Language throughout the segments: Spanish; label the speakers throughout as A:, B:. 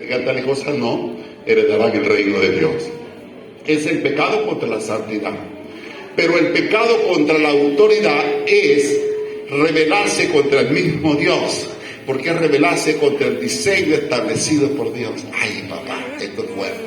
A: Tales cosas no heredarán el reino de Dios. Es el pecado contra la santidad. Pero el pecado contra la autoridad es rebelarse contra el mismo Dios. Porque es rebelarse contra el diseño establecido por Dios. Ay, papá, esto es fuerte.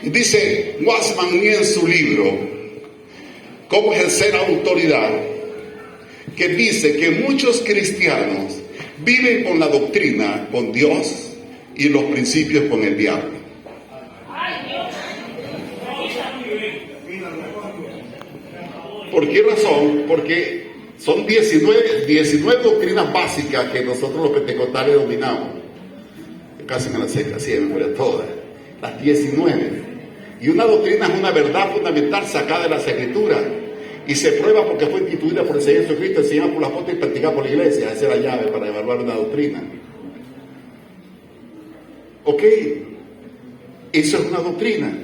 A: Y dice Wiseman en su libro, Cómo ejercer autoridad, que dice que muchos cristianos viven con la doctrina con Dios y los principios con el diablo. ¿Por qué razón? Porque son 19 doctrinas básicas que nosotros los pentecostales dominamos. Casi me las sé, casi me memoria todas. Las 19. Y una doctrina es una verdad fundamental sacada de las Escrituras. Y se prueba porque fue instituida por el Señor Jesucristo, enseñada por los apóstoles y practicada por la iglesia. Esa es la llave para evaluar una doctrina. Ok, eso es una doctrina.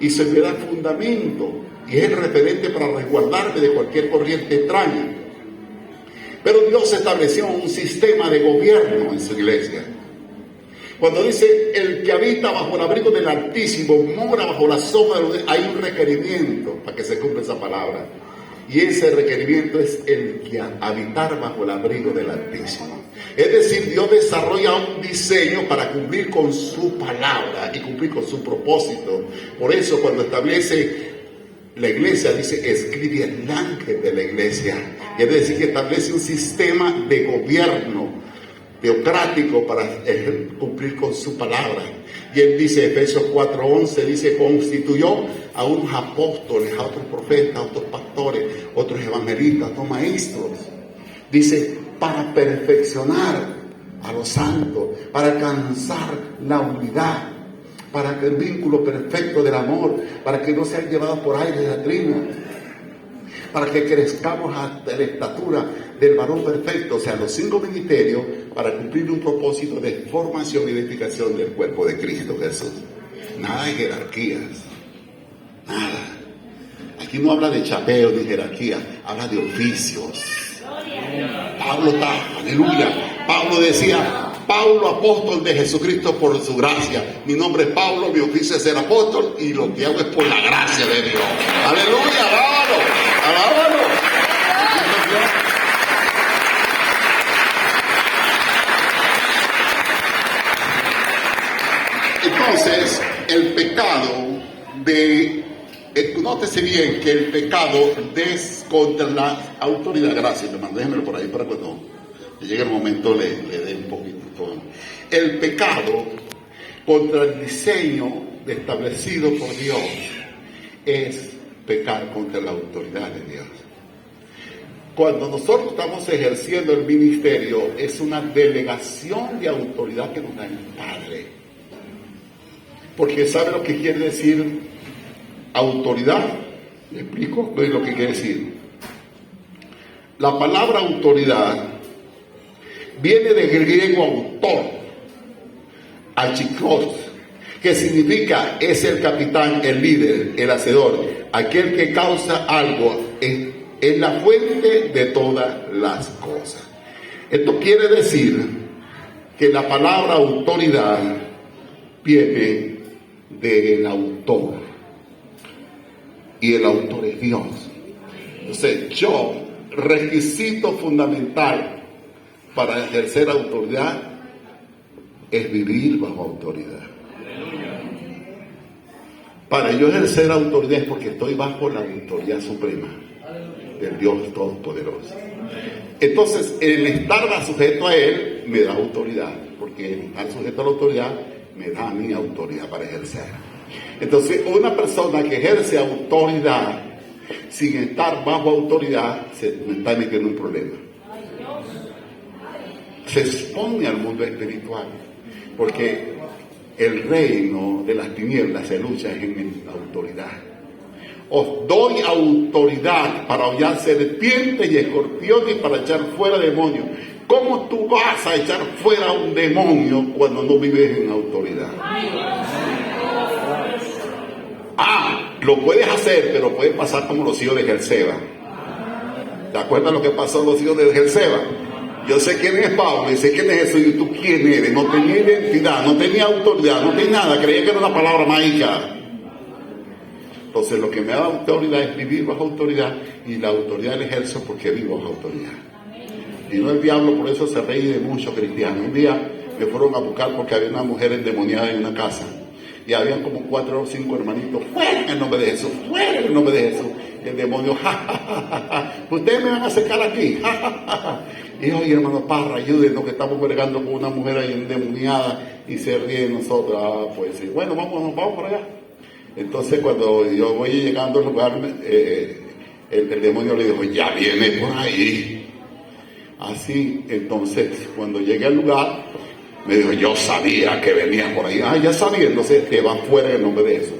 A: Y se le da fundamento. Y es el referente para resguardarme de cualquier corriente extraña. Pero Dios estableció un sistema de gobierno en su iglesia. Cuando dice, el que habita bajo el abrigo del Altísimo, mora bajo la sombra de los... hay un requerimiento para que se cumpla esa palabra. Y ese requerimiento es el que habitar bajo el abrigo del Altísimo. Es decir, Dios desarrolla un diseño para cumplir con su palabra y cumplir con su propósito. Por eso cuando establece la iglesia, dice, escribe el ángel de la iglesia. Es decir, que establece un sistema de gobierno teocrático para cumplir con su palabra. Y él dice, Efesios 4:11, dice, constituyó a unos apóstoles, a otros profetas, a otros pastores, otros evangelistas, otros maestros. Dice, para perfeccionar a los santos, para alcanzar la unidad, para que el vínculo perfecto del amor, para que no sean llevados por aire de doctrina, para que crezcamos hasta la estatura del varón perfecto, o sea, los 5 ministerios, para cumplir un propósito de formación y edificación del cuerpo de Cristo Jesús. Nada de jerarquías, nada. Aquí no habla de chapeo ni jerarquía, habla de oficios. Pablo está, aleluya. Pablo decía, Pablo, apóstol de Jesucristo por su gracia. Mi nombre es Pablo, mi oficio es ser apóstol y lo que hago es por la gracia de Dios. Aleluya, alábalo, alábalo. Entonces, el pecado nótese bien que el pecado contra la autoridad, gracias hermano, déjenmelo por ahí para cuando llegue el momento le dé un poquito todo. El pecado contra el diseño establecido por Dios es pecar contra la autoridad de Dios. Cuando nosotros estamos ejerciendo el ministerio, es una delegación de autoridad que nos da el Padre. Porque ¿sabe lo que quiere decir autoridad? ¿Me explico? ¿Qué es lo que quiere decir? La palabra autoridad viene del griego autor, achikos, que significa es el capitán, el líder, el hacedor, aquel que causa algo, es la fuente de todas las cosas. Esto quiere decir que la palabra autoridad viene del autor, y el autor es Dios. Entonces, requisito fundamental para ejercer autoridad es vivir bajo autoridad. Para yo ejercer autoridad es porque estoy bajo la autoridad suprema del Dios Todopoderoso. Entonces, el estar sujeto a Él me da autoridad, porque el estar sujeto a la autoridad me da mi autoridad para ejercer. Entonces, una persona que ejerce autoridad sin estar bajo autoridad se está metiendo en un problema. Se expone al mundo espiritual, porque el reino de las tinieblas se lucha en la autoridad. Os doy autoridad para hollar serpientes y escorpiones y para echar fuera demonios. ¿Cómo tú vas a echar fuera un demonio cuando no vives en autoridad? Lo puedes hacer, pero puede pasar como los hijos de Jerseba. ¿Te acuerdas lo que pasó a los hijos de Jerseba? Yo sé quién es Pablo y sé quién es Jesús. ¿Y tú quién eres? No tenía identidad, no tenía autoridad, no tenía nada. Creía que era una palabra mágica. Entonces lo que me da autoridad es vivir bajo autoridad, y la autoridad la ejerzo porque vivo bajo autoridad. Y no el diablo, por eso se ríe de muchos cristianos. Un día me fueron a buscar porque había una mujer endemoniada en una casa. Y habían como 4 o 5 hermanitos, fuera en el nombre de Jesús, fuera en el nombre de Jesús. Y el demonio, ustedes me van a sacar aquí, Y oye, hermano Parra, ayúdenos que estamos bregando con una mujer ahí endemoniada, y se ríe de nosotros. Pues sí, bueno, vamos por allá. Entonces cuando yo voy llegando al lugar, el demonio le dijo, ya viene por ahí. Así, entonces cuando llegué al lugar, me dijo, yo sabía que venía por ahí. Ya sabía, entonces que va fuera en el nombre de Jesús.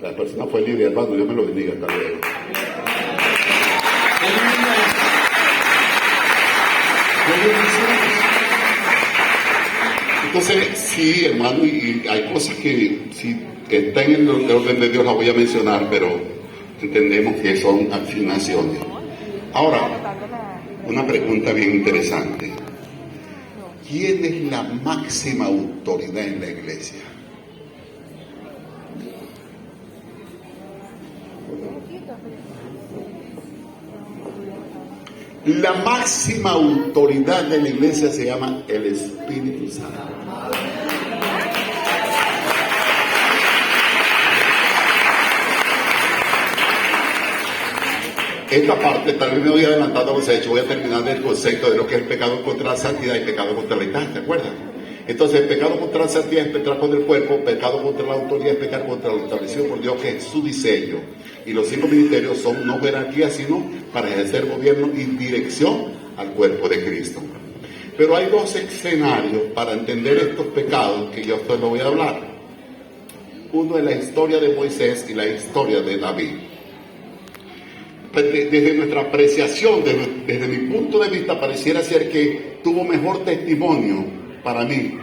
A: La persona fue libre, hermano, Dios me lo bendiga. Hasta luego. Entonces, sí, hermano, y hay cosas que si están en el orden de Dios las voy a mencionar, pero entendemos que son asignaciones. Ahora, una pregunta bien interesante. ¿Quién es la máxima autoridad en la iglesia? La máxima autoridad de la iglesia se llama el Espíritu Santo. Esta parte, tal vez me voy adelantando a los hechos, voy a terminar del concepto de lo que es el pecado contra la santidad y pecado contra la lealtad, ¿te acuerdas? Entonces, el pecado contra la santidad es pecar contra el cuerpo, pecado contra la autoridad es pecar contra lo establecido por Dios, que es su diseño. Y los 5 ministerios son no jerarquía, sino para ejercer gobierno y dirección al cuerpo de Cristo. Pero hay 2 escenarios para entender estos pecados que yo esto lo voy a hablar. Uno es la historia de Moisés y la historia de David. Desde nuestra apreciación, desde mi punto de vista, pareciera ser que tuvo mejor testimonio para mí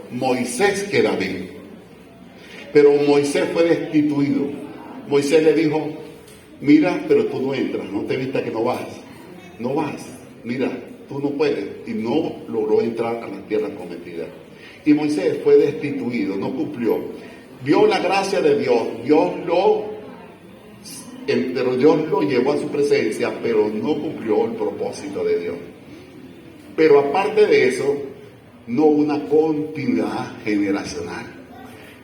A: Moisés que David. Pero Moisés fue destituido. Moisés le dijo, mira, pero tú no entras, no te vista que no vas, mira, tú no puedes. Y no logró entrar a la tierra prometida. Y Moisés fue destituido, no cumplió. Vio la gracia de Dios, pero Dios lo llevó a su presencia, pero no cumplió el propósito de Dios. Pero aparte de eso, no una continuidad generacional.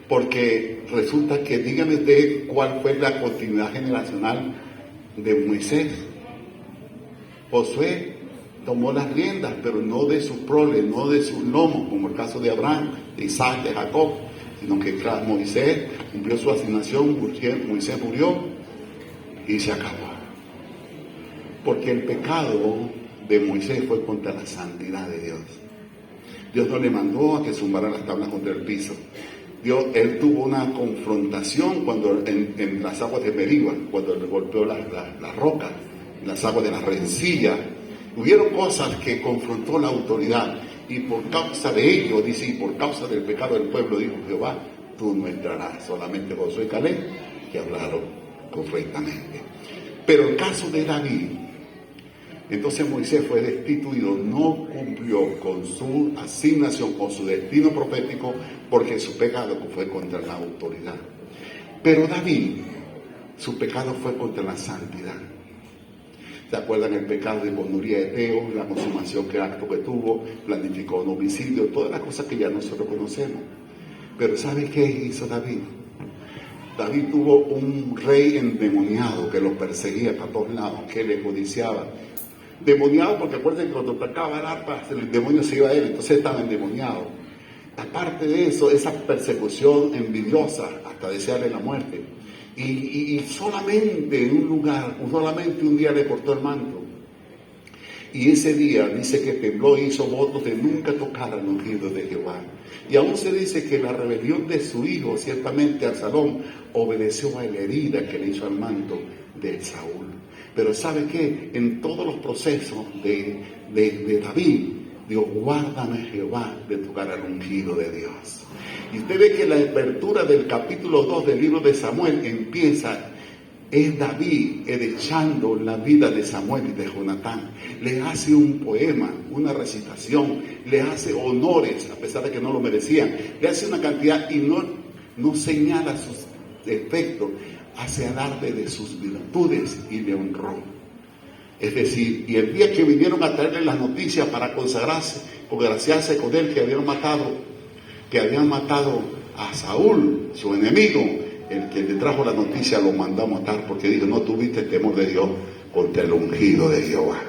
A: Porque resulta que, dígame usted cuál fue la continuidad generacional de Moisés. Josué tomó las riendas, pero no de sus proles, no de sus lomos, como el caso de Abraham, de Isaac, de Jacob, sino que Moisés cumplió su asignación, Moisés murió y se acabó. Porque el pecado de Moisés fue contra la santidad de Dios. Dios no le mandó a que zumbara las tablas contra el piso. Él tuvo una confrontación cuando en las aguas de Meriba, cuando le golpeó la roca, en las aguas de la rencilla. Hubieron cosas que confrontó la autoridad, y por causa de ello, dice, y por causa del pecado del pueblo, dijo Jehová, tú no entrarás. Solamente Josué y Caleb que hablaron correctamente. Pero el caso de David, entonces Moisés fue destituido, no cumplió con su asignación, con su destino profético, porque su pecado fue contra la autoridad. Pero David, su pecado fue contra la santidad. ¿Se acuerdan el pecado de monuría de Teo, la consumación que acto que tuvo, planificó un homicidio, todas las cosas que ya nosotros conocemos? Pero ¿sabe qué hizo David? David tuvo un rey endemoniado que lo perseguía para todos lados, que le codiciaba. Demoniado porque acuérdense que cuando tocaba el arpa, el demonio se iba a él, entonces estaba endemoniado. Aparte de eso, esa persecución envidiosa hasta desearle la muerte. Y solamente en un lugar, solamente un día le cortó el manto. Y ese día dice que tembló e hizo votos de nunca tocar al ungido de Jehová. Y aún se dice que la rebelión de su hijo, ciertamente Absalón, obedeció a la herida que le hizo al manto de Saúl. Pero ¿sabe qué? En todos los procesos de David, Dios, guárdame Jehová de tocar al ungido de Dios. Y usted ve que la apertura del capítulo 2 del libro de Samuel empieza es David echando la vida de Samuel y de Jonatán. Le hace un poema, una recitación, le hace honores, a pesar de que no lo merecían. Le hace una cantidad y no señala sus defectos, hace alarde de sus virtudes y le honró. Es decir, y el día que vinieron a traerle las noticias para congraciarse con él, que habían matado a Saúl, su enemigo, el que le trajo la noticia lo mandó a matar porque dijo: no tuviste temor de Dios contra el ungido de Jehová.